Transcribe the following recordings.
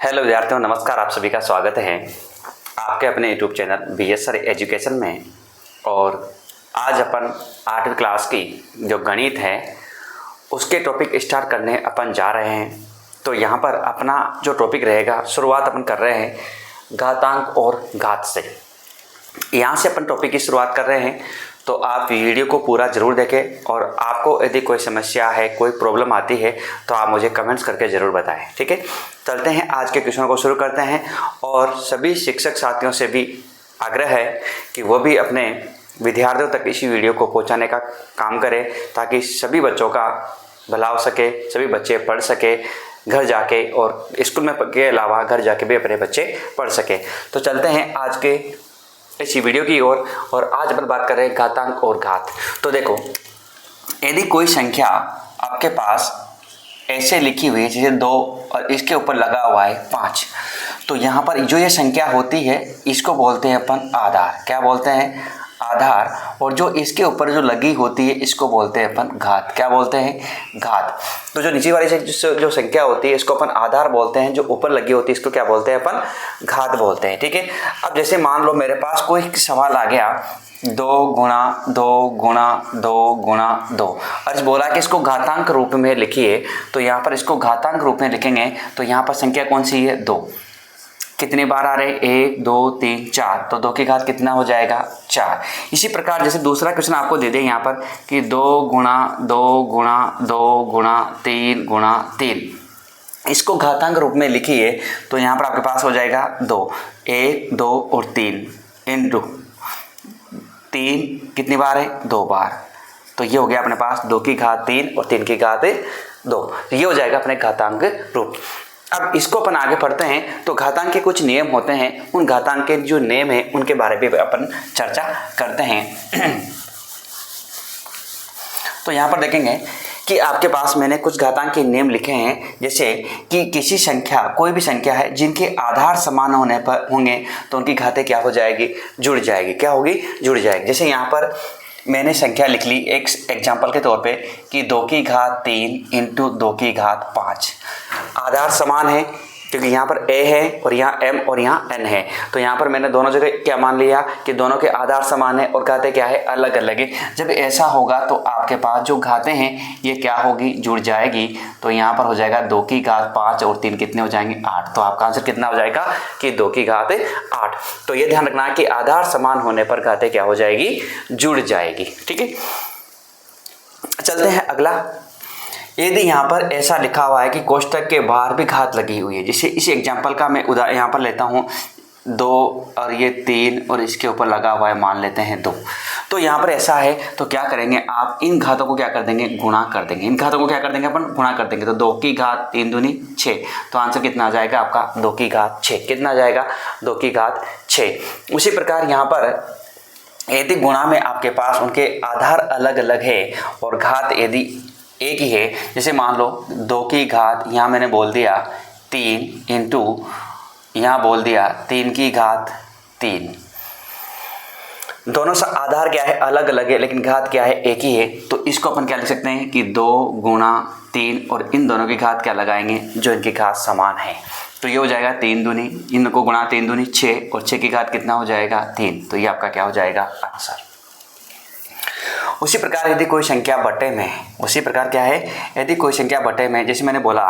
Hello विद्यार्थियों, नमस्कार। आप सभी का स्वागत है आपके अपने YouTube channel BS sir education में। और आज अपन 8वीं क्लास की जो गणित है उसके टॉपिक स्टार्ट करने अपन जा रहे हैं। तो यहाँ पर अपना जो टॉपिक रहेगा, शुरुआत अपन कर रहे हैं घातांक और घात से। यहाँ से अपन टॉपिक की शुरुआत कर रहे हैं, तो आप वीडियो को पूरा ज़रूर देखें। और आपको यदि कोई समस्या है, कोई प्रॉब्लम आती है तो आप मुझे कमेंट्स करके ज़रूर बताएं। ठीक है, चलते हैं आज के क्वेश्चन को शुरू करते हैं। और सभी शिक्षक साथियों से भी आग्रह है कि वो भी अपने विद्यार्थियों तक इसी वीडियो को पहुंचाने का काम करें, ताकि सभी बच्चों का भला हो सके, सभी बच्चे पढ़ सके घर जाके, और स्कूल में के अलावा घर जाके भी अपने बच्चे पढ़ सके। तो चलते हैं आज के इसी वीडियो की ओर। और आज अपन बात कर रहे हैं घातांक और घात। तो देखो, यदि कोई संख्या आपके पास ऐसे लिखी हुई है जैसे 2 और इसके ऊपर लगा हुआ है 5, तो यहाँ पर जो ये संख्या होती है इसको बोलते हैं अपन आधार। क्या बोलते हैं? आधार। और जो इसके ऊपर जो लगी होती है इसको बोलते हैं अपन घात। क्या बोलते हैं? घात। तो जो नीचे वाली जो संख्या होती है इसको अपन आधार बोलते हैं, जो ऊपर लगी होती है इसको क्या बोलते हैं? अपन घात बोलते हैं। ठीक है, अब जैसे मान लो मेरे पास कोई सवाल आ गया 2 गुणा 2 गुणा 2 गुणा 2, और बोला कि इसको घातांक रूप में लिखिए। तो यहाँ पर इसको घातांक रूप में लिखेंगे तो यहाँ पर संख्या कौन सी है? 2। कितने बार आ रहे? 1 2 3 4, तो 2 की घात कितना हो जाएगा? 4। इसी प्रकार जैसे दूसरा क्वेश्चन आपको दे दें यहाँ पर कि 2 गुणा 2 गुणा 2 गुणा 3 गुणा 3, इसको घातांक रूप में लिखिए। तो यहाँ पर आपके पास हो जाएगा 2, 1 2 और 3 इंटू 3 कितनी बार है? 2 बार। तो ये हो गया अपने पास 2 की घात 3 और 3 की घात 2। तो ये हो जाएगा अपने घातांक रूप। अब इसको अपन आगे पढ़ते हैं। तो घातांक के कुछ नियम होते हैं, उन घातांक के जो नियम हैं उनके बारे में अपन चर्चा करते हैं। तो यहाँ पर देखेंगे कि आपके पास मैंने कुछ घातांक के नियम लिखे हैं, जैसे कि किसी संख्या, कोई भी संख्या है जिनके आधार समान होने पर होंगे तो उनकी घातें क्या हो जाएगी? जुड़ जाएगी। क्या होगी? जुड़ जाएगी। जैसे यहाँ पर मैंने संख्या लिख ली एक एग्जाम्पल के तौर पे कि 2 की घात 3 इंटू 2 की घात 5। आधार समान है क्योंकि यहाँ पर a है और यहाँ m और यहाँ n है। तो यहाँ पर मैंने दोनों जगह क्या मान लिया कि दोनों के आधार समान है और घातें क्या है? अलग अलग है। जब ऐसा होगा तो आपके पास जो घातें हैं ये क्या होगी? जुड़ जाएगी। तो यहाँ पर हो जाएगा 2 की घात 5 और 3 कितने हो जाएंगे? 8। तो आपका आंसर कितना हो जाएगा? कि 2 की घात 8। तो ये ध्यान रखना कि आधार समान होने पर घातें क्या हो जाएगी? जुड़ जाएगी। ठीक है, चलते हैं अगला। यदि यहाँ पर ऐसा लिखा हुआ है कि कोष्टक के बाहर भी घात लगी हुई है, जैसे इस एग्जाम्पल का मैं उदाहरण यहाँ पर लेता हूँ 2 और ये 3 और इसके ऊपर लगा हुआ है मान लेते हैं 2। तो यहाँ पर ऐसा है तो क्या करेंगे आप? इन घातों को क्या कर देंगे? गुणा कर देंगे। इन घातों को क्या कर देंगे अपन? गुणा कर देंगे। तो 2 की घात 3 दूनी 6, तो आंसर कितना आ जाएगा आपका? 2 की घात 6। कितना आ जाएगा? 2 की घात 6। उसी प्रकार यहाँ पर यदि गुणा में आपके पास उनके आधार अलग अलग है और घात यदि एक ही है, जैसे मान लो 2 की घात यहाँ मैंने बोल दिया 3 इंटू यहाँ बोल दिया 3 की घात 3, दोनों सा आधार क्या है? अलग अलग है, लेकिन घात क्या है? एक ही है। तो इसको अपन क्या लिख सकते हैं कि 2 गुणा 3 और इन दोनों की घात क्या लगाएंगे? जो इनकी घात समान है। तो ये हो जाएगा 3 दूनी, इनको गुणा 3 दूनी 6 और 6 की घात कितना हो जाएगा? 3। तो ये आपका क्या हो जाएगा? आंसर। उसी प्रकार यदि कोई संख्या बटे में, उसी प्रकार क्या है? यदि कोई संख्या बटे में, जैसे मैंने बोला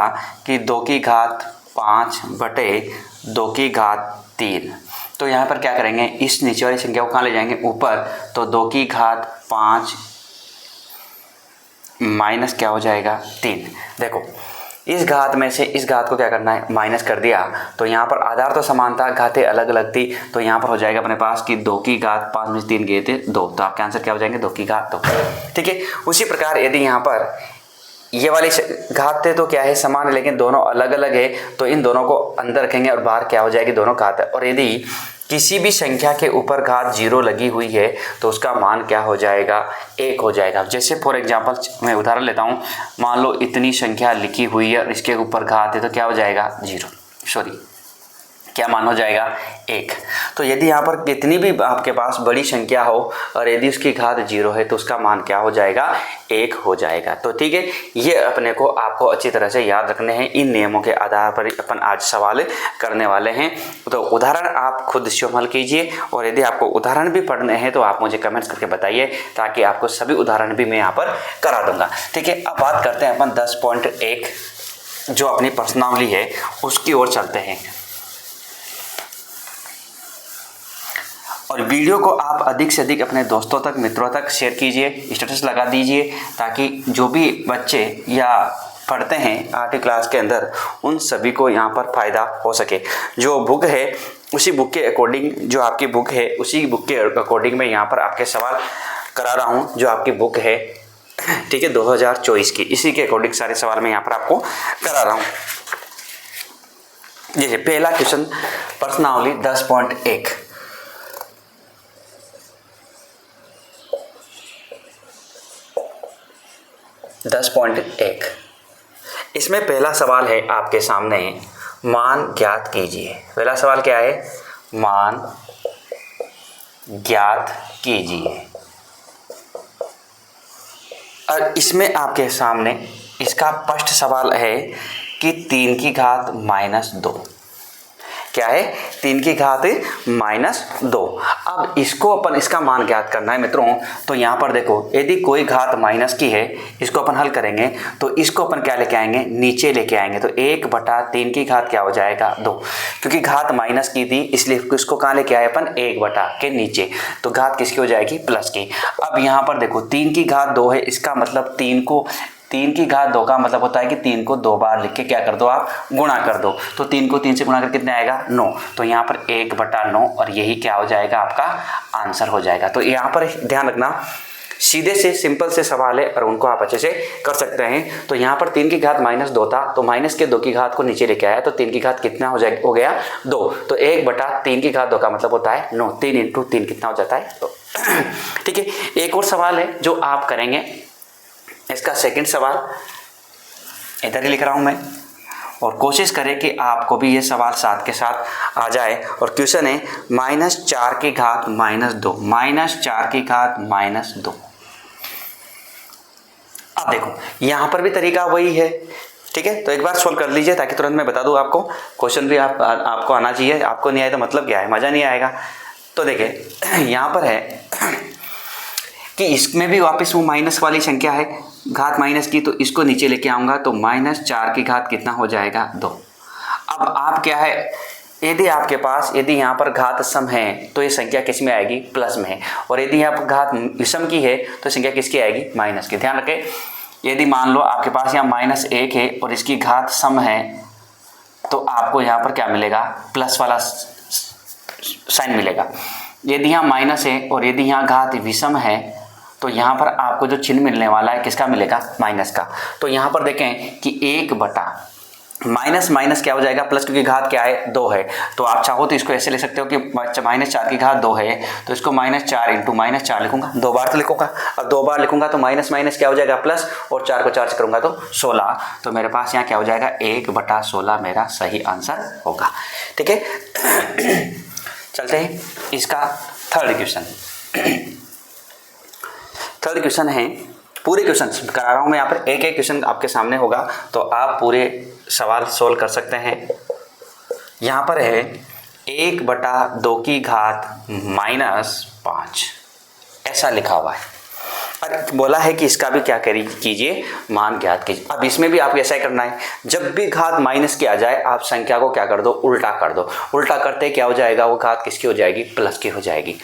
कि 2 की घात 5 बटे 2 की घात 3, तो यहाँ पर क्या करेंगे? इस नीचे वाली संख्या को कहाँ ले जाएंगे? ऊपर। तो 2 की घात 5 माइनस क्या हो जाएगा? 3। देखो, इस घात में से इस घात को क्या करना है? माइनस कर दिया। तो यहाँ पर आधार तो समान था, घातें अलग अलग थी। तो यहाँ पर हो जाएगा अपने पास कि 2 की घात 5 में से 3 गए थे 2, तो आपके आंसर क्या हो जाएंगे? 2 की घात 2। ठीक है, उसी प्रकार यदि यहाँ पर ये वाली घात थे तो क्या है? समान है, लेकिन दोनों अलग अलग है। तो इन दोनों को अंदर रखेंगे और बाहर क्या हो जाएगी? दोनों घात है। और यदि किसी भी संख्या के ऊपर घात 0 लगी हुई है तो उसका मान क्या हो जाएगा? 1 हो जाएगा। जैसे फॉर एग्जांपल मैं उदाहरण लेता हूँ, मान लो इतनी संख्या लिखी हुई है और इसके ऊपर घात है तो क्या हो जाएगा? 0, सॉरी क्या मान हो जाएगा 1। तो यदि यहाँ पर कितनी भी आपके पास बड़ी संख्या हो और यदि उसकी घात 0 है तो उसका मान क्या हो जाएगा 1 हो जाएगा। तो ठीक है, ये अपने को आपको अच्छी तरह से याद रखने हैं। इन नियमों के आधार पर अपन आज सवाल करने वाले हैं। तो उदाहरण आप खुद स्वयं कीजिए और यदि आपको उदाहरण भी पढ़ने हैं तो आप मुझे कमेंट्स करके बताइए, ताकि आपको सभी उदाहरण भी मैं यहाँ पर करा दूंगा। ठीक है, अब बात करते हैं अपन 10.1 जो अपनी प्रश्नावली है उसकी ओर चलते हैं। और वीडियो को आप अधिक से अधिक अपने दोस्तों तक, मित्रों तक शेयर कीजिए, स्टेटस लगा दीजिए, ताकि जो भी बच्चे या पढ़ते हैं 8वीं क्लास के अंदर उन सभी को यहाँ पर फ़ायदा हो सके। जो बुक है उसी बुक के अकॉर्डिंग, जो आपकी बुक है उसी बुक के अकॉर्डिंग मैं यहाँ पर आपके सवाल करा रहा हूँ। जो आपकी बुक है, ठीक है, 2024 की, इसी के अकॉर्डिंग सारे सवाल मैं यहाँ पर आपको करा रहा हूँ। जैसे पहला क्वेश्चन प्रश्नावली 10.1। इसमें पहला सवाल है आपके सामने, मान ज्ञात कीजिए। पहला सवाल क्या है? मान ज्ञात कीजिए। और इसमें आपके सामने इसका फर्स्ट सवाल है कि 3 की घात -2। क्या है? 3 की घात -2। अब इसको अपन, इसका मान ज्ञात करना है मित्रों। तो यहाँ पर देखो, यदि कोई घात माइनस की है, इसको अपन हल करेंगे तो इसको अपन क्या लेके आएंगे? नीचे लेके आएंगे। तो 1/3 की घात क्या हो जाएगा? 2। क्योंकि घात माइनस की थी इसलिए इसको कहाँ लेके आए अपन? 1 के नीचे। तो घात किसकी हो जाएगी? प्लस की। अब यहाँ पर देखो 3 की घात 2 है, इसका मतलब 3 की घात 2 का मतलब होता है कि 3 को 2 बार लिख के क्या कर दो? आप गुणा कर दो। तो 3 को 3 से गुणा कर कितने आएगा? 9। तो यहाँ पर 1/9 और यही क्या हो जाएगा? आपका आंसर हो जाएगा। तो यहाँ पर ध्यान रखना, सीधे से सिंपल से सवाल है और उनको आप अच्छे से कर सकते हैं। तो यहाँ पर 3 की घात -2 था, तो माइनस के 2 की घात को नीचे लेके आया, तो 3 की घात कितना हो गया? 2। तो 1/3 की घात 2 का मतलब होता है 9। 3 × 3 कितना हो जाता है? 2। ठीक है, एक और सवाल है जो आप करेंगे। इसका सेकंड सवाल इधर ही लिख रहा हूं मैं, और कोशिश करें कि आपको भी ये सवाल साथ के साथ आ जाए। और क्वेश्चन है -4 की घात -2। -4 की घात -2। अब देखो यहां पर भी तरीका वही है। ठीक है, तो एक बार सोल्व कर लीजिए ताकि तुरंत मैं बता दूं आपको। क्वेश्चन भी आपको आना चाहिए। आपको नहीं आए तो मतलब क्या है? मजा नहीं आएगा। तो देखिए यहां पर है कि इसमें भी वापस वो माइनस वाली संख्या है, घात माइनस की, तो इसको नीचे लेके आऊंगा तो -4 की घात कितना हो जाएगा? 2। अब आप क्या है, यदि आपके पास, यदि यहाँ पर घात सम है तो ये संख्या किस में आएगी? प्लस में है। और यदि यहाँ पर घात विषम की है तो संख्या किसकी आएगी? माइनस की। ध्यान रखें, यदि मान लो आपके पास यहाँ -1 है और इसकी घात सम है तो आपको यहाँ पर क्या मिलेगा? प्लस वाला साइन मिलेगा। यदि यहाँ माइनस है और यदि यहाँ घात विषम है तो यहाँ पर आपको जो चिन्ह मिलने वाला है किसका मिलेगा? माइनस का। तो यहाँ पर देखें कि 1/ माइनस क्या हो जाएगा? प्लस, क्योंकि घात क्या है? 2 है। तो आप चाहो तो इसको ऐसे ले सकते हो कि -4 की घात 2 है तो इसको -4 × -4 लिखूंगा। 2 बार तो लिखूंगा। अब 2 बार लिखूंगा तो माइनस क्या हो जाएगा? प्लस, और 4 को 4 से करूंगा तो 16। तो मेरे पास यहाँ क्या हो जाएगा? 1/16 मेरा सही आंसर होगा। ठीक है, चलते हैं इसका थर्ड क्वेश्चन। थर्ड क्वेश्चन है, पूरे क्वेश्चन करा रहा हूं मैं यहाँ पर, एक एक क्वेश्चन आपके सामने होगा तो आप पूरे सवाल सोल्व कर सकते हैं। यहाँ पर है 1/2 की घात -5, ऐसा लिखा हुआ है। और बोला है कि इसका भी क्या कीजिए? मान ज्ञात कीजिए। अब इसमें भी आपको ऐसा ही करना है, जब भी घात माइनस की आ जाए आप संख्या को क्या कर दो? उल्टा कर दो। उल्टा करते क्या हो जाएगा? वो घात किसकी हो जाएगी? प्लस की हो जाएगी।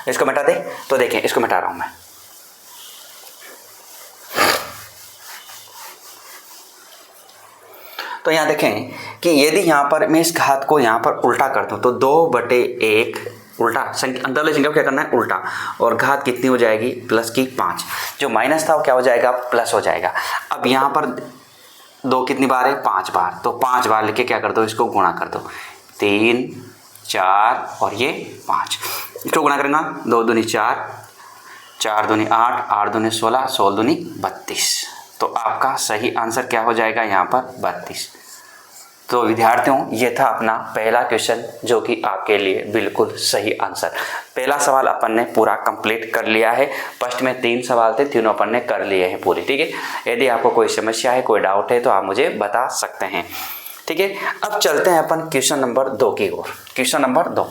इसको मिटा दे। तो देखें, इसको मिटा रहा हूं मैं। तो यहां देखें कि यदि यहां पर मैं इस घात को यहां पर उल्टा कर दूं तो 2/1 उल्टा अंदर वाली संख्या को क्या करना है? उल्टा। और घात कितनी हो जाएगी? प्लस की 5। जो माइनस था वो क्या हो जाएगा? प्लस हो जाएगा। अब यहां पर 2 कितनी बार है? 5 बार। तो 5 बार लिख के क्या कर दो? इसको गुणा कर दो। 3, 4 और ये 5। इसको गुणा करेंगे 2 दूनी 4, 4 दूनी 8, 8 दूनी 16, 16 दूनी 32। तो आपका सही आंसर क्या हो जाएगा? यहाँ पर 32। तो विद्यार्थियों, ये था अपना पहला क्वेश्चन, जो कि आपके लिए बिल्कुल सही आंसर। पहला सवाल अपन ने पूरा कंप्लीट कर लिया है। फर्स्ट में 3 सवाल थे, तीनों अपन ने कर लिए हैं पूरे, ठीक है। यदि आपको कोई समस्या है, कोई डाउट है, तो आप मुझे बता सकते हैं, ठीक है। अब चलते हैं अपन क्वेश्चन नंबर 2 की ओर। क्वेश्चन नंबर 2,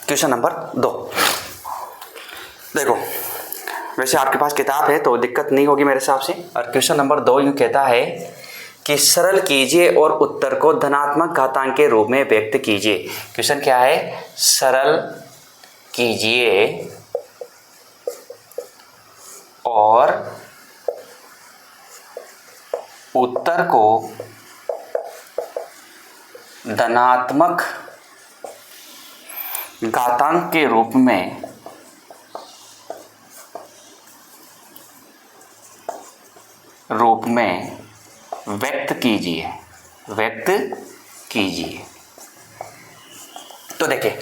क्वेश्चन नंबर 2 देखो, वैसे आपके पास किताब है तो दिक्कत नहीं होगी मेरे हिसाब से। और क्वेश्चन नंबर 2 यूँ कहता है कि सरल कीजिए और उत्तर को धनात्मक घातांक के रूप में व्यक्त कीजिए। क्वेश्चन क्या है? सरल कीजिए और उत्तर को धनात्मक घातांक के रूप में व्यक्त कीजिए। तो देखिए,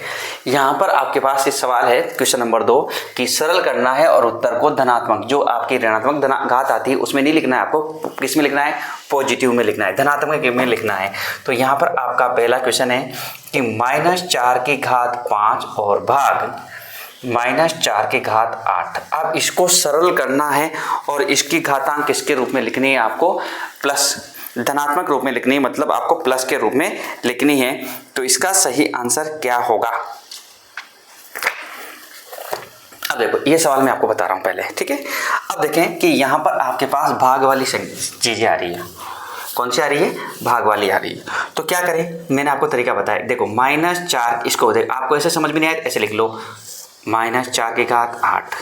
यहाँ पर आपके पास इस सवाल है क्वेश्चन नंबर 2 कि सरल करना है और उत्तर को धनात्मक, जो आपकी ऋणात्मक घात आती है उसमें नहीं लिखना है आपको, किस में लिखना है? पॉजिटिव में लिखना है, धनात्मक में लिखना है। तो यहाँ पर आपका पहला क्वेश्चन है कि -4 की घात 5 और भाग -4 की घात 8। अब इसको सरल करना है और इसकी घातांक किसके रूप में लिखनी है? आपको प्लस, धनात्मक रूप में लिखनी है, मतलब आपको प्लस के रूप में लिखनी है। तो इसका सही आंसर क्या होगा? अब देखो, ये सवाल मैं आपको बता रहा हूं पहले, ठीक है। अब देखें कि यहां पर आपके पास भाग वाली चीजें आ रही है। कौन सी आ रही है? भाग वाली आ रही है। तो क्या करें, मैंने आपको तरीका बताया। देखो, -4, इसको देख, आपको ऐसे समझ में नहीं आया, ऐसे लिख लो -4 की घात 8।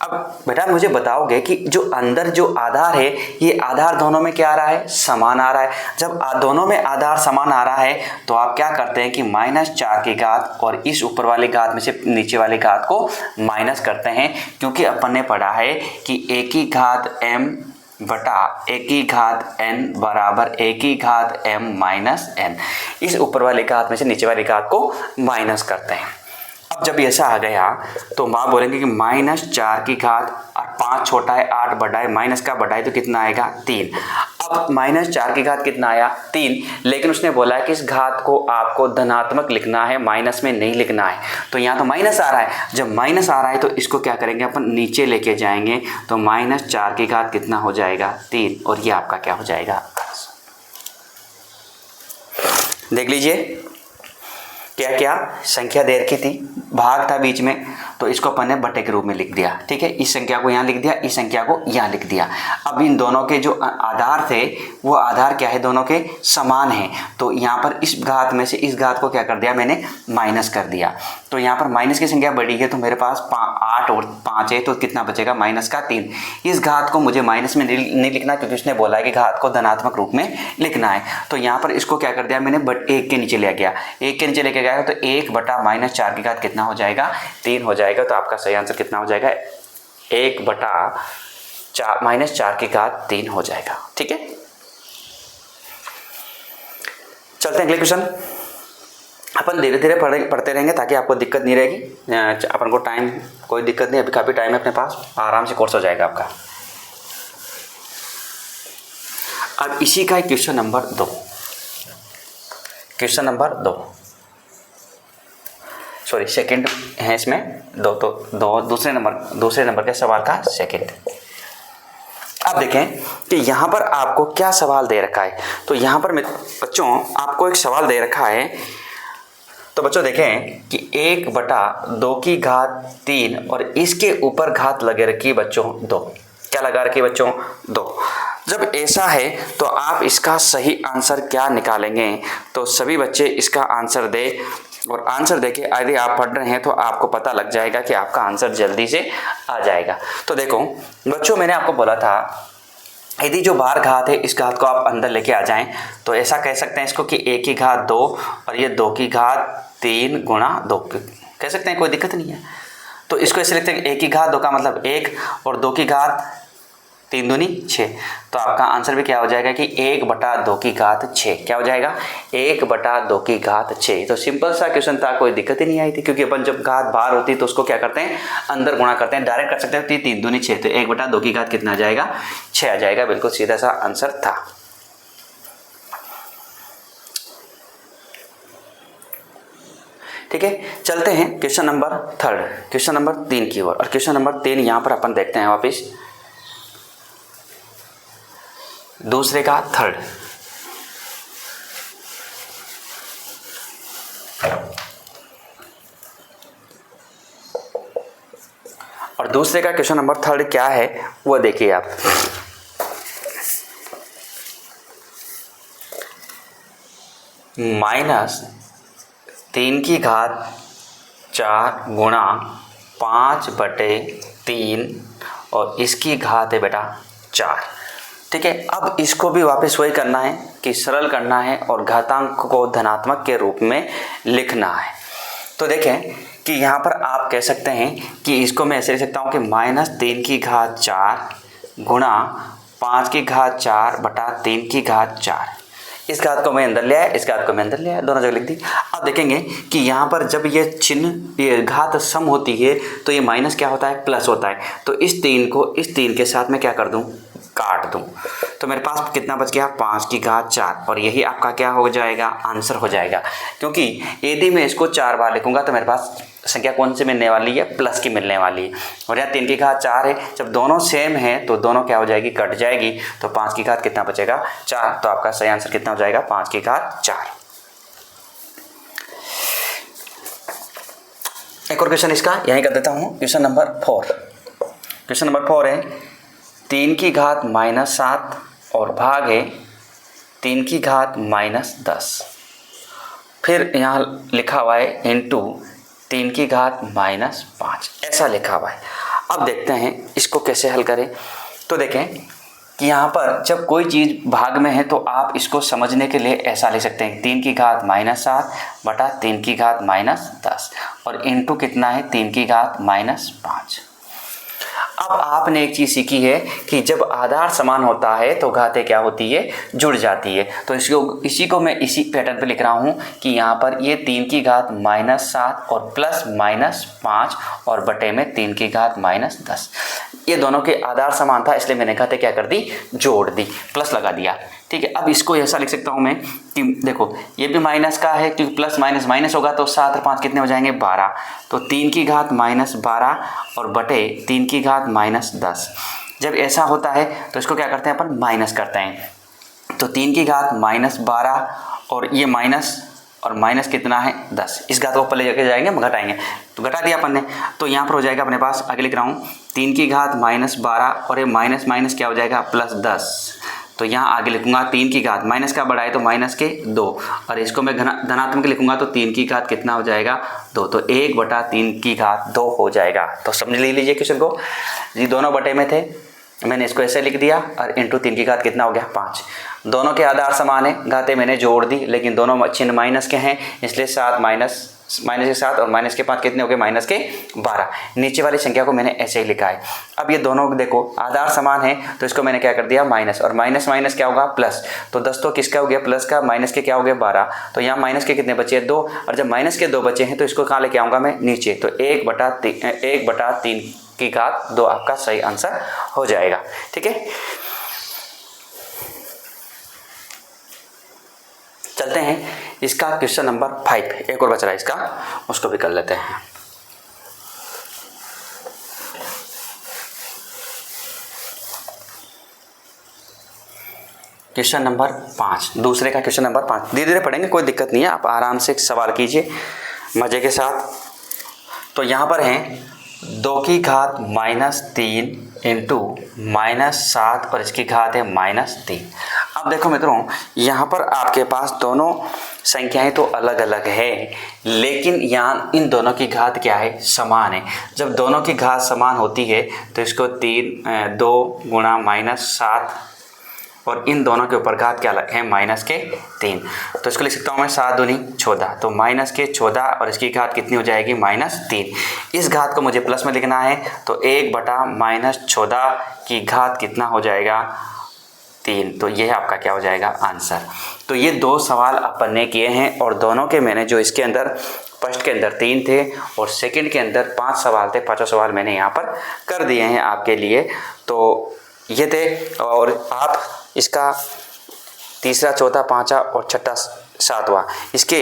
अब बेटा मुझे बताओगे कि जो अंदर जो आधार है, ये आधार दोनों में क्या आ रहा है? समान आ रहा है। जब दोनों में आधार समान आ रहा है तो आप क्या करते हैं कि -4 की घात और इस ऊपर वाली घात में से नीचे वाली घात को माइनस करते हैं, क्योंकि अपन ने पढ़ा है कि a की घात m बटा a की घात n बराबर a की घात m माइनस n। इस ऊपर वाली घात में से नीचे वाली घात को माइनस करते हैं। अब जब ऐसा आ गया तो माँ बोलेंगे कि -4 की घात, 5 छोटा है, 8 बड़ा है, माइनस का बड़ा है तो कितना आएगा? 3। अब -4 की घात कितना आया? 3। लेकिन उसने बोला है कि इस घात को आपको धनात्मक लिखना है, माइनस में नहीं लिखना है। तो यहाँ तो माइनस आ रहा है, जब माइनस आ रहा है तो इसको क्या करेंगे अपन? नीचे लेके जाएंगे। तो -4 की घात कितना हो जाएगा? 3। और ये आपका क्या हो जाएगा? देख लीजिए, क्या क्या संख्या दे रखी थी, भाग था बीच में, तो इसको अपन ने बटे के रूप में लिख दिया, ठीक है। इस संख्या को यहाँ लिख दिया, इस संख्या को यहाँ लिख दिया। अब इन दोनों के जो आधार थे, वो आधार क्या है? दोनों के समान है। तो यहाँ पर इस घात में से इस घात को क्या कर दिया मैंने? माइनस कर दिया। तो यहाँ पर माइनस की संख्या बड़ी है, तो मेरे पास 8 और 5 है, तो कितना बचेगा? -3। इस घात को मुझे माइनस में नहीं लिखना, क्योंकि उसने बोला है कि घात को धनात्मक रूप में लिखना है। तो यहाँ पर इसको क्या कर दिया मैंने? 1 के नीचे ले गया, 1 के नीचे लेके गया तो 1 बटा -4 की घात कितना हो जाएगा? 3 हो जाएगा। तो आपका सही आंसर कितना हो जाएगा? 1 बटा -4 की घात 3 हो जाएगा, ठीक है। चलते हैं अगले क्वेश्चन। अपन धीरे धीरे पढ़ते रहेंगे ताकि आपको दिक्कत नहीं रहेगी। अपन को टाइम कोई दिक्कत नहीं, अभी काफ़ी टाइम है अपने पास, आराम से कोर्स हो जाएगा आपका। अब इसी का question number 2, question number 2, sorry second है इसमें, दूसरे नंबर के सवाल का सेकंड। अब देखें कि यहाँ पर आपको क्या सवाल दे रखा है। तो यहाँ पर बच्चों आपको एक सवाल दे रखा है। तो बच्चों देखें कि 1 बटा 2 की घात 3 और इसके ऊपर घात लगे रखी बच्चों 2। क्या लगा रखी बच्चों? 2। जब ऐसा है तो आप इसका सही आंसर क्या निकालेंगे? तो सभी बच्चे इसका आंसर दे, और आंसर देके यदि आप पढ़ रहे हैं तो आपको पता लग जाएगा कि आपका आंसर जल्दी से आ जाएगा। तो देखो बच्चों, मैंने आपको बोला था यदि जो बाहर घात है इस घात को आप अंदर लेके आ जाएं तो ऐसा कह सकते हैं इसको कि 1 की घात 2 और ये 2 की घात 3 गुणा 2 कह सकते हैं, कोई दिक्कत नहीं है। तो इसको ऐसे लिखते हैं 1 की घात 2 का मतलब 1 और 2 की घात 3 दूनी 6। तो आपका आंसर भी क्या हो जाएगा कि 1/2 की घात 6। क्या हो जाएगा? 1/2 की घात 6। तो सिंपल सा क्वेश्चन था, कोई दिक्कत ही नहीं आई थी, क्योंकि अपन जब घात बाहर होती है तो उसको क्या करते हैं, अंदर गुणा करते हैं, डायरेक्ट कर सकते हैं। 3 दूनी 6, तो 1/2 की घात कितना आ जाएगा? 6 आ जाएगा। बिल्कुल सीधा सा आंसर था। ठीक है, चलते हैं क्वेश्चन नंबर 3, क्वेश्चन नंबर 3 की ओर। और क्वेश्चन नंबर 3 यहाँ पर अपन देखते हैं वापिस दूसरे का थर्ड। और दूसरे का क्वेश्चन नंबर 3 क्या है वो देखिए आप। -3 की घात 4 गुणा 5/3 और इसकी घात है बेटा 4। ठीक है, अब इसको भी वापस वही करना है कि सरल करना है और घातांक को धनात्मक के रूप में लिखना है। तो देखें कि यहाँ पर आप कह सकते हैं कि इसको मैं ऐसे लिख सकता हूँ कि -3 की घात 4 गुणा 5 की घात 4/3 की घात 4। इस घात को मैं अंदर ले आया, इस घात को मैं अंदर ले आया, दोनों जगह लिख दी। अब देखेंगे कि यहाँ पर जब ये चिन्ह, ये घात सम होती है तो ये माइनस क्या होता है, प्लस होता है। तो इस 3 को इस 3 के साथ मैं क्या कर दूँ, काट दूँ। तो मेरे पास कितना बच गया, 5 की घात 4। और यही आपका क्या हो जाएगा, आंसर हो जाएगा। क्योंकि यदि मैं इसको 4 बार लिखूंगा तो मेरे पास संख्या कौन सी मिलने वाली है, प्लस की मिलने वाली है। और यहाँ 3 की घात 4 है, जब दोनों सेम है तो दोनों क्या हो जाएगी, कट जाएगी। तो 5 की घात कितना बचेगा, 4। तो आपका सही आंसर कितना हो जाएगा, 5 की घात 4। एक और क्वेश्चन इसका यहीं कर देता हूँ, क्वेश्चन नंबर 4। क्वेश्चन नंबर 4 है 3 की घात -7 और भाग है 3 की घात -10। फिर यहाँ लिखा हुआ है इनटू 3 की घात -5, ऐसा लिखा हुआ है। अब देखते हैं इसको कैसे हल करें। तो देखें कि यहाँ पर जब कोई चीज़ भाग में है तो आप इसको समझने के लिए ऐसा लिख सकते हैं, 3 की घात -7 बटा 3 की घात -10 और इनटू कितना है, 3 की घात -5। अब आपने एक चीज़ सीखी है कि जब आधार समान होता है तो घातें क्या होती है, जुड़ जाती है। तो इसी को मैं इसी पैटर्न पे लिख रहा हूँ कि यहाँ पर ये 3 की घात -7 और प्लस -5 और बटे में 3 की घात -10। ये दोनों के आधार समान था, इसलिए मैंने घातें क्या कर दी, जोड़ दी, प्लस लगा दिया। ठीक है, अब इसको ऐसा लिख सकता हूँ मैं कि देखो ये भी माइनस का है, क्योंकि प्लस माइनस माइनस होगा तो 7 और 5 कितने हो जाएंगे, 12। तो 3 की घात -12 और बटे 3 की घात -10। जब ऐसा होता है तो इसको क्या करते हैं, अपन माइनस करते हैं। तो 3 की घात -12 और ये माइनस और माइनस कितना है, 10। इस घात को ऊपर ले जाके जाएंगे, हम घटाएंगे, तो घटा दिया अपन ने। तो यहाँ पर हो जाएगा अपने पास, आगे लिख रहा हूँ 3 की घात -12 और ये माइनस माइनस क्या हो जाएगा, +10। तो यहाँ आगे लिखूंगा 3 की घात, माइनस का बड़ा है तो माइनस के 2, और इसको मैं धनात्मक लिखूंगा तो 3 की घात कितना हो जाएगा, 2। तो 1/3 की घात 2 हो जाएगा। तो समझ लीजिए क्वेश्चन को, ये दोनों बटे में थे, मैंने इसको ऐसे लिख दिया और इंटू 3 की घात कितना हो गया, 5। दोनों के आधार समान है, घातें मैंने जोड़ दी, लेकिन दोनों चिन्ह माइनस के हैं, इसलिए 7 माइनस के 7 और माइनस के 5 कितने हो गए, माइनस के 12। नीचे वाली संख्या को मैंने ऐसे ही लिखा है। अब ये दोनों देखो आधार समान है तो इसको मैंने क्या कर दिया, माइनस, और माइनस माइनस क्या होगा, प्लस। तो 10 तो किसका हो गया, प्लस का, माइनस के क्या हो गया, 12। तो यहाँ माइनस के कितने बचे, 2, और जब माइनस के 2 बचे हैं तो इसको कहाँ लेके आऊँगा मैं, नीचे। तो 1/3 की घात 2 आपका सही आंसर हो जाएगा। ठीक है, चलते हैं इसका क्वेश्चन नंबर 5, एक और बच रहा है इसका, उसको भी कर लेते हैं। क्वेश्चन नंबर 5, दूसरे का क्वेश्चन नंबर 5, धीरे धीरे पढ़ेंगे, कोई दिक्कत नहीं है, आप आराम से सवाल कीजिए मज़े के साथ। तो यहाँ पर हैं 2 की घात -3 इंटू -7 और इसकी घात है -3। अब देखो मित्रों, यहाँ पर आपके पास दोनों संख्याएं तो अलग अलग है, लेकिन यहाँ इन दोनों की घात क्या है, समान है। जब दोनों की घात समान होती है तो इसको 2 गुणा -7 और इन दोनों के ऊपर घात क्या है, माइनस के 3। तो इसको लिख सकता हूँ मैं 7 दूनी 14, तो माइनस के 14 और इसकी घात कितनी हो जाएगी, -3। इस घात को मुझे प्लस में लिखना है, तो 1/-14 की घात कितना हो जाएगा, 3। तो ये आपका क्या हो जाएगा आंसर। तो ये 2 सवाल अपन ने किए हैं और दोनों के मैंने जो इसके अंदर फर्स्ट के अंदर 3 थे और सेकंड के अंदर 5 सवाल थे, 5 सवाल मैंने यहाँ पर कर दिए हैं आपके लिए। तो ये थे और आप इसका तीसरा, चौथा, पाँचवा और छठा, सातवां, इसके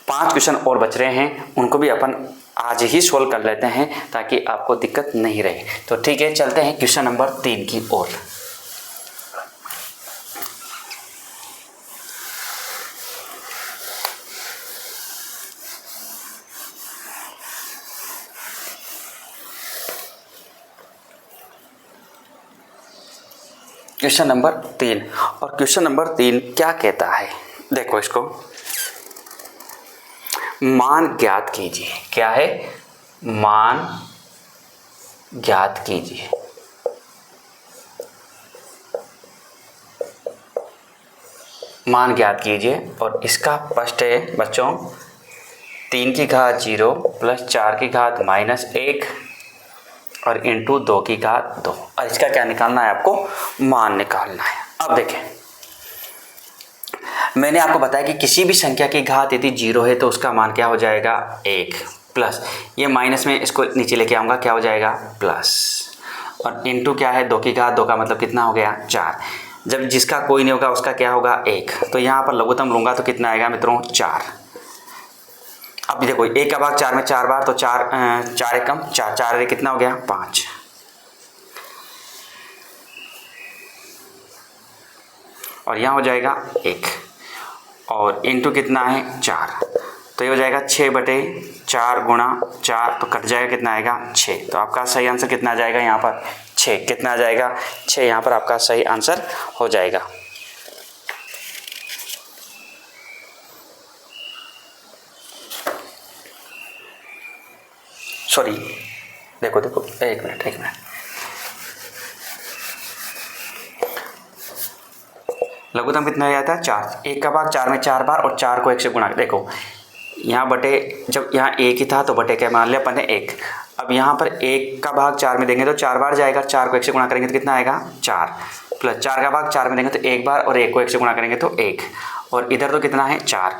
5 क्वेश्चन और बच रहे हैं, उनको भी अपन आज ही सोल्व कर लेते हैं ताकि आपको दिक्कत नहीं रहे। तो ठीक है, चलते हैं क्वेश्चन नंबर 3 की ओर। क्वेश्चन नंबर 3, और क्वेश्चन नंबर 3 क्या कहता है, देखो इसको, मान ज्ञात कीजिए। क्या है, मान ज्ञात कीजिए। मान ज्ञात कीजिए और इसका फर्स्ट है बच्चों 3 की घात 0 प्लस 4 की घात -1 और इंटू 2 की घात 2, और इसका क्या निकालना है, आपको मान निकालना है। अब देखें, मैंने आपको बताया कि किसी भी संख्या की घात यदि 0 है तो उसका मान क्या हो जाएगा, 1 प्लस, ये माइनस में इसको नीचे लेके आऊँगा, क्या हो जाएगा प्लस, और इंटू क्या है 2 की घात 2 का मतलब कितना हो गया 4। जब जिसका कोई नहीं होगा उसका क्या होगा 1, तो यहाँ पर लघुत्तम लूँगा तो कितना आएगा मित्रों 4। अब देखो 1 का भाग 4 में 4 बार, तो 4 एक कम 4, 4 कितना हो गया 5, और यहाँ हो जाएगा 1 और इंटू कितना है 4, तो ये हो जाएगा 6/4 गुणा 4, तो कट जाएगा कितना आएगा 6। तो आपका सही आंसर कितना आ जाएगा यहाँ पर 6, कितना आ जाएगा 6, यहाँ पर आपका सही आंसर हो जाएगा। सॉरी, देखो एक मिनट, लघुत्तम कितना हो जाता है 4, 1 का भाग 4 में 4 बार और 4 को 1 से गुणा, देखो यहाँ बटे, जब यहाँ 1 ही था तो बटे क्या मान लिया अपन ने 1। अब यहाँ पर 1 का भाग 4 में देंगे तो 4 बार जाएगा, 4 को 1 से गुणा करेंगे तो कितना आएगा 4, प्लस 4 का भाग 4 में देंगे तो 1 बार और 1 को 1 से गुणा करेंगे तो 1, और इधर तो कितना है 4,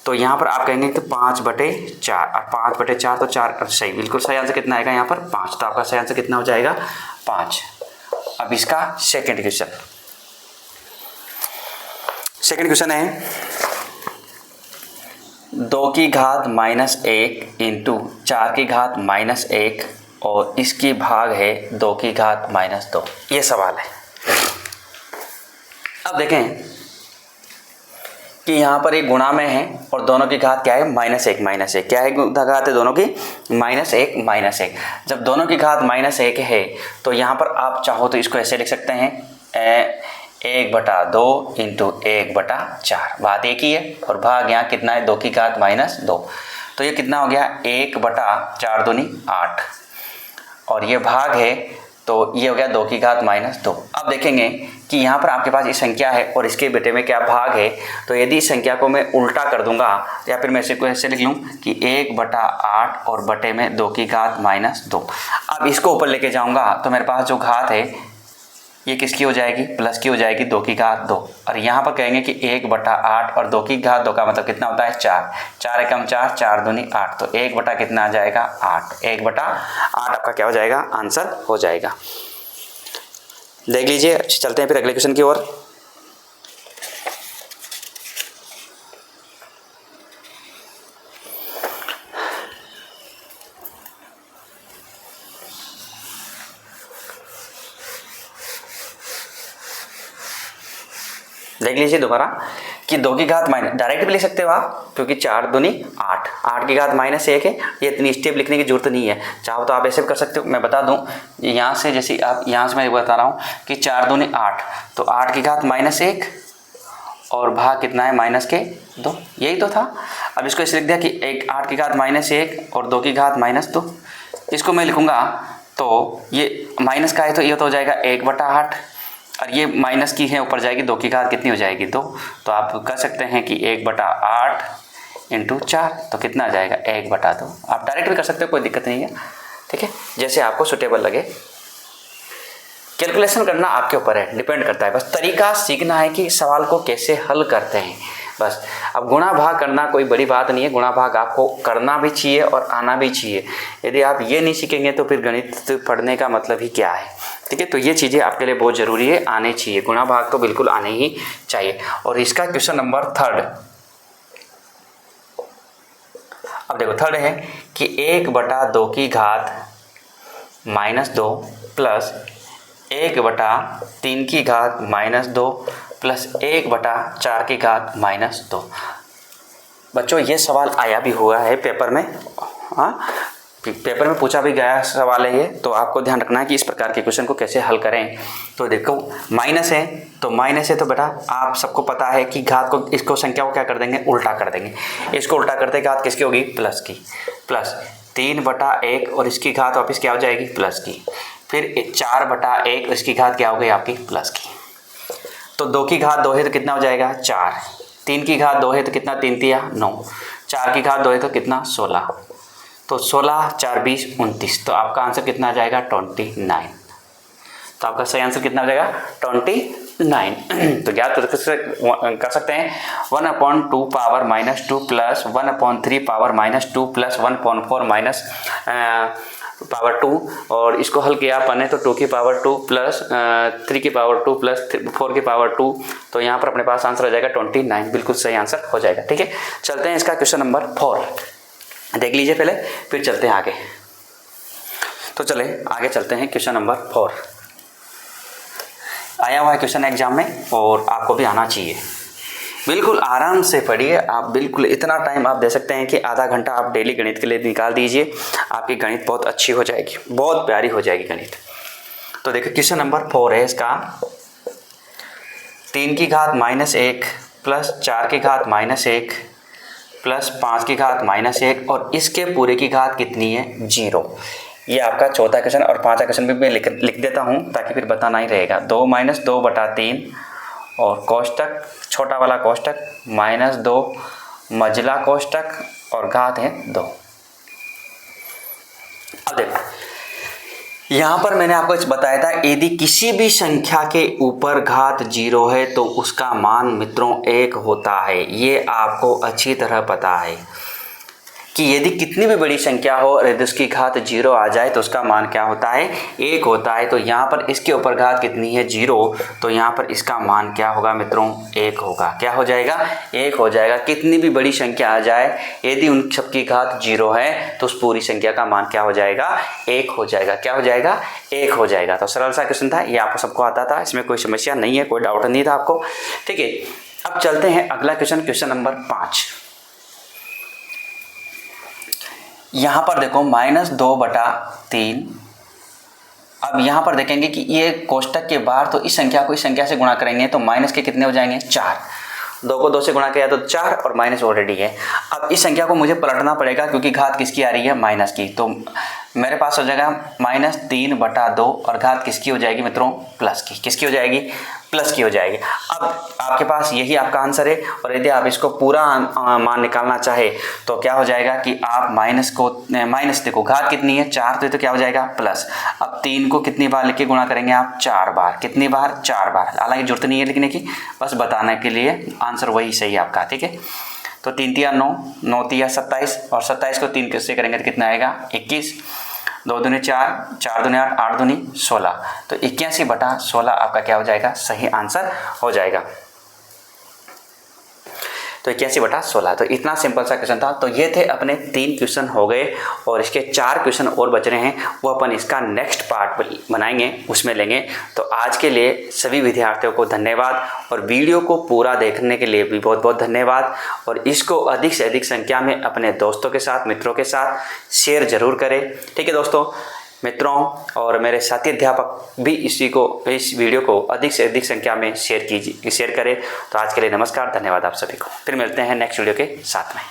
तो यहाँ पर आप कहेंगे तो 5/4, और 5/4 तो 4, सही, बिल्कुल सही आंसर कितना आएगा यहाँ पर 5। तो आपका सही आंसर कितना हो जाएगा 5। अब इसका सेकेंड क्वेश्चन है 2 की घात -1 इंटू 4 की घात -1 और इसकी भाग है 2 की घात -2, ये सवाल है। अब देखें कि यहाँ पर एक गुणा में है और दोनों की घात क्या है -1, क्या है घात है दोनों की -1। जब दोनों की घात -1 है तो यहाँ पर आप चाहो तो इसको ऐसे लिख सकते हैं 1/2 इंटू 1/4, बात एक ही है, और भाग यहाँ कितना है 2 की घात -2, तो ये कितना हो गया 1/4 दूनी 8, और ये भाग है तो ये हो गया 2 की घात -2। अब देखेंगे कि यहाँ पर आपके पास ये संख्या है और इसके बेटे में क्या भाग है, तो यदि इस संख्या को मैं उल्टा कर दूंगा या फिर मैं इसे को ऐसे लिख लूँ कि 1/8 और बटे में 2 की घात -2। अब इसको ऊपर लेके जाऊंगा तो मेरे पास जो घात है ये किसकी हो जाएगी, प्लस की हो जाएगी 2 की घात 2, और यहाँ पर कहेंगे कि 1/8 और 2 की घात 2 का मतलब कितना होता है 4, 4 एकम 4, 4 दूनी 8, तो 1 बटा कितना आ जाएगा 8, 1/8 आपका क्या हो जाएगा आंसर हो जाएगा। देख लीजिए, चलते हैं फिर अगले क्वेश्चन की ओर। देख लीजिए दोबारा कि 2 की घात माइनस, डायरेक्ट भी लिख सकते हो आप क्योंकि 4 दूनी 8, 8 की घात -1 है, ये इतनी स्टेप लिखने की जरूरत नहीं है, चाहो तो आप ऐसे भी कर सकते हो। मैं बता दूं यहाँ से, जैसे आप यहाँ से मैं बता रहा हूँ कि 4 दूनी 8, तो 8 की घात -1 और भाग कितना है -2, यही तो था। अब इसको ऐसे लिख दिया कि 8 की घात -1 और 2 की घात -2, इसको मैं लिखूँगा तो ये माइनस का है तो ये तो हो जाएगा 1/8 और ये माइनस की है ऊपर जाएगी, 2 की घात कितनी हो जाएगी 2। तो आप कह सकते हैं कि 1/8 × 4 तो कितना आ जाएगा 1/2। आप डायरेक्ट भी कर सकते हो, कोई दिक्कत नहीं है, ठीक है, जैसे आपको सुटेबल लगे। कैलकुलेशन करना आपके ऊपर है, डिपेंड करता है, बस तरीका सीखना है कि सवाल को कैसे हल करते हैं बस। अब गुणा भाग करना कोई बड़ी बात नहीं है, गुणा भाग आपको करना भी चाहिए और आना भी चाहिए। यदि आप ये नहीं सीखेंगे तो फिर गणित पढ़ने का मतलब ही क्या है, ठीक है। तो ये चीज़ें आपके लिए बहुत ज़रूरी है, आने चाहिए, गुणा भाग तो बिल्कुल आने ही चाहिए। और इसका क्वेश्चन नंबर 3, अब देखो 3 है कि 1/2 की घात -2 प्लस 1/3 की घात -2 प्लस 1/4 की घात -2। बच्चों ये सवाल आया भी हुआ है पेपर में, हाँ पेपर में पूछा भी गया सवाल है ये, तो आपको ध्यान रखना है कि इस प्रकार के क्वेश्चन को कैसे हल करें। तो देखो माइनस है तो बेटा आप सबको पता है कि घात को, इसको संख्या को क्या कर देंगे, उल्टा कर देंगे। इसको उल्टा करते घात किसकी होगी, प्लस की, प्लस 3/1 और इसकी घात वापस क्या हो जाएगी, प्लस की, फिर 4/1 इसकी घात क्या हो गई आपकी, प्लस की। तो 2 की घात 2 है तो कितना हो जाएगा 4, 3 की घात 2 है तो कितना, 3 × 3 = 9, 4 की घात 2 है तो कितना 16, तो 16 4 20 29, तो आपका आंसर कितना आ जाएगा 29। तो आपका सही आंसर कितना हो जाएगा 29। तो ज्ञात कर सकते हैं 1/2 power -2 plus 1/3 power -2 plus 1/4 power 2, और इसको हल किया अपन ने तो 2 की पावर 2 प्लस 3 की पावर 2 प्लस 4 की पावर 2, तो यहाँ पर अपने पास आंसर हो जाएगा 29, बिल्कुल सही आंसर हो जाएगा, ठीक है। चलते हैं इसका क्वेश्चन नंबर 4, देख लीजिए पहले, फिर चलते हैं आगे। तो चले आगे चलते हैं, क्वेश्चन नंबर 4 आया हुआ है क्वेश्चन एग्जाम में और आपको भी आना चाहिए। बिल्कुल आराम से पढ़िए आप, बिल्कुल इतना टाइम आप दे सकते हैं कि आधा घंटा आप डेली गणित के लिए निकाल दीजिए, आपकी गणित बहुत अच्छी हो जाएगी, बहुत प्यारी हो जाएगी गणित। तो देखिए क्वेश्चन नंबर 4 है इसका, 3 की घात -1 प्लस 4 की घात -1 प्लस 5 की घात -1 और इसके पूरे की घात कितनी है 0। ये आपका चौथा क्वेश्चन, और 5वां क्वेश्चन भी मैं लिख देता हूँ ताकि फिर बताना ही रहेगा। 2 - 2/3 और कोष्टक, छोटा वाला कोष्टक -2 मझला कोष्टक और घात है 2। अब देखो यहाँ पर मैंने आपको बताया था, यदि किसी भी संख्या के ऊपर घात 0 है तो उसका मान मित्रों 1 होता है। ये आपको अच्छी तरह पता है कि यदि कितनी भी बड़ी संख्या हो और यदि उसकी घात 0 आ जाए तो उसका मान क्या होता है, 1 होता है। तो यहाँ पर इसके ऊपर घात कितनी है 0, तो यहाँ पर इसका मान क्या होगा मित्रों 1 होगा। क्या हो जाएगा 1 हो जाएगा। कितनी भी बड़ी संख्या आ जाए यदि उन सबकी घात 0 है तो उस पूरी संख्या का मान क्या हो जाएगा 1 हो जाएगा। क्या हो जाएगा 1 हो जाएगा। तो सरल सा क्वेश्चन था, ये आपको सबको आता था, इसमें कोई समस्या नहीं है, कोई डाउट नहीं था आपको, ठीक है। अब चलते हैं अगला क्वेश्चन, क्वेश्चन नंबर 5। यहाँ पर देखो -2/3। अब यहाँ पर देखेंगे कि ये कोष्टक के बाहर, तो इस संख्या को इस संख्या से गुणा करेंगे तो माइनस के कितने हो जाएंगे 4। 2 को 2 से गुणा किया तो 4 और माइनस ऑलरेडी है। अब इस संख्या को मुझे पलटना पड़ेगा क्योंकि घात किसकी आ रही है माइनस की। तो मेरे पास हो जाएगा -3/2 और घात किसकी हो जाएगी मित्रों प्लस की। किसकी हो जाएगी प्लस की हो जाएगी। अब आपके पास यही आपका आंसर है। और यदि आप इसको पूरा मान निकालना चाहे तो क्या हो जाएगा कि आप माइनस देखो घात कितनी है 4, तो क्या हो जाएगा प्लस। अब 3 को कितनी बार लिख के गुणा करेंगे आप 4 बार। कितनी बार 4 बार। हालांकि जरूरत नहीं है लिखने की, बस बताने के लिए आंसर वही सही है आपका, ठीक है। तो 3 × 9, 9 × 27 और 27 को 3 से करेंगे तो कितना आएगा 21। 2 दूनी 4, 4 दूनी 8, 8 दूनी 16। तो 81/16 आपका क्या हो जाएगा सही आंसर हो जाएगा। तो 81/16। तो इतना सिंपल सा क्वेश्चन था। तो ये थे अपने 3 क्वेश्चन हो गए और इसके 4 क्वेश्चन और बच रहे हैं, वो अपन इसका नेक्स्ट पार्ट बनाएंगे, उसमें लेंगे। तो आज के लिए सभी विद्यार्थियों को धन्यवाद और वीडियो को पूरा देखने के लिए भी बहुत बहुत धन्यवाद। और इसको अधिक से अधिक संख्या में अपने दोस्तों के साथ, मित्रों के साथ शेयर जरूर करें, ठीक है दोस्तों। मित्रों और मेरे साथी अध्यापक भी इस वीडियो को अधिक से अधिक संख्या में शेयर करें। तो आज के लिए नमस्कार, धन्यवाद आप सभी को। फिर मिलते हैं नेक्स्ट वीडियो के साथ में।